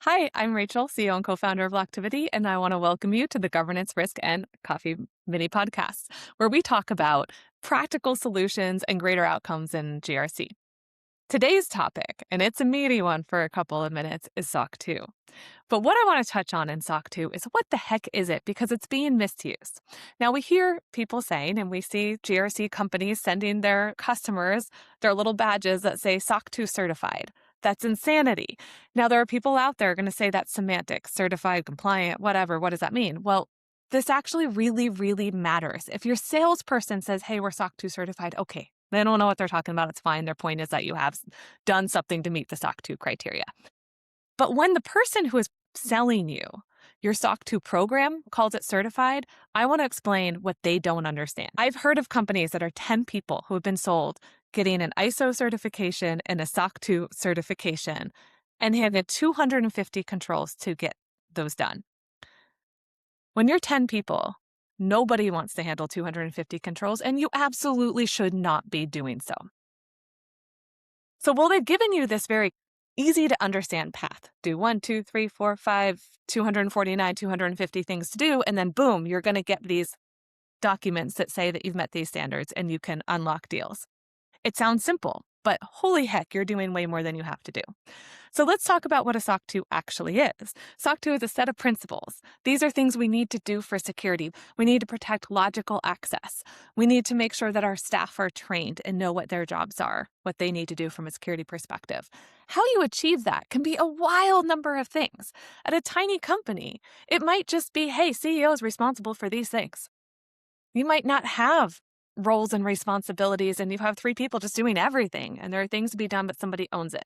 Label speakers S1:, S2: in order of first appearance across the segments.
S1: Hi, I'm Rachel, CEO and co-founder of Locktivity, and I want to welcome you to the Governance, Risk, and Coffee mini podcasts, where we talk about practical solutions and greater outcomes in GRC. Today's topic, and it's a meaty one for a couple of minutes, is SOC 2. But what I want to touch on in SOC 2 is what the heck is it? Because it's being misused. Now, we hear people saying, and we see GRC companies sending their customers their little badges that say SOC 2 certified. That's insanity. Now, there are people out there going to say that's semantic, certified, compliant, whatever. What does that mean? Well, this actually really, really matters. If your salesperson says, hey, we're SOC 2 certified, okay, they don't know what they're talking about. It's fine. Their point is that you have done something to meet the SOC 2 criteria. But when the person who is selling you your SOC 2 program calls it certified, I want to explain what they don't understand. I've heard of companies that are 10 people who have been sold getting an ISO certification and a SOC 2 certification and having 250 controls to get those done. When you're 10 people, nobody wants to handle 250 controls, and you absolutely should not be doing so. So, well, they've given you this very easy to understand path. Do 1, 2, 3, 4, 5, 249, 250 things to do, and then boom, you're going to get these documents that say that you've met these standards and you can unlock deals. It sounds simple, but holy heck, you're doing way more than you have to do. So let's talk about what a SOC 2 actually is. SOC 2 is a set of principles. These are things we need to do for security. We need to protect logical access. We need to make sure that our staff are trained and know what their jobs are, what they need to do from a security perspective. How you achieve that can be a wild number of things. At a tiny company, it might just be, hey, CEO is responsible for these things. You might not have roles and responsibilities and you have 3 people just doing everything and there are things to be done, but somebody owns it.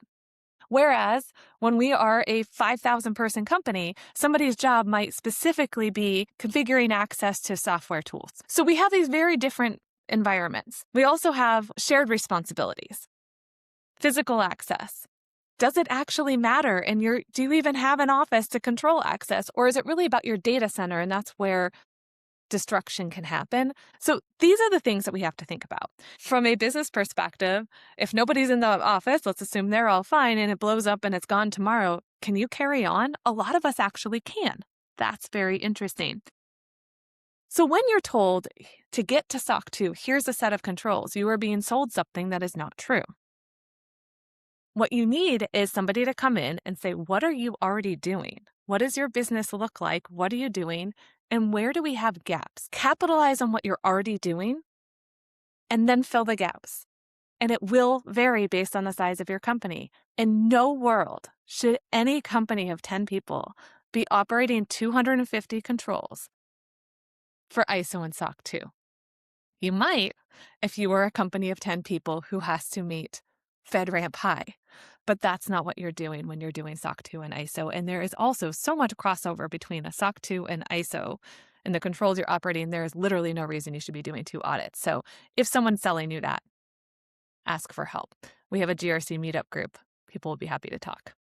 S1: Whereas when we are a 5,000 person company, somebody's job might specifically be configuring access to software tools. So we have these very different environments. We also have shared responsibilities, physical access. Does it actually matter? And do you even have an office to control access? Or is it really about your data center? And that's where destruction can happen. So these are the things that we have to think about. From a business perspective, if nobody's in the office, let's assume they're all fine and it blows up and it's gone tomorrow, can you carry on? A lot of us actually can. That's very interesting. So when you're told to get to SOC 2, here's a set of controls, you are being sold something that is not true. What you need is somebody to come in and say, what are you already doing? What does your business look like? What are you doing? And where do we have gaps? Capitalize on what you're already doing and then fill the gaps. And it will vary based on the size of your company. In no world should any company of 10 people be operating 250 controls for ISO and SOC 2. You might if you were a company of 10 people who has to meet FedRAMP High. But that's not what you're doing when you're doing SOC 2 and ISO. And there is also so much crossover between a SOC 2 and ISO and the controls you're operating. There is literally no reason you should be doing 2 audits. So if someone's selling you that, ask for help. We have a GRC meetup group. People will be happy to talk.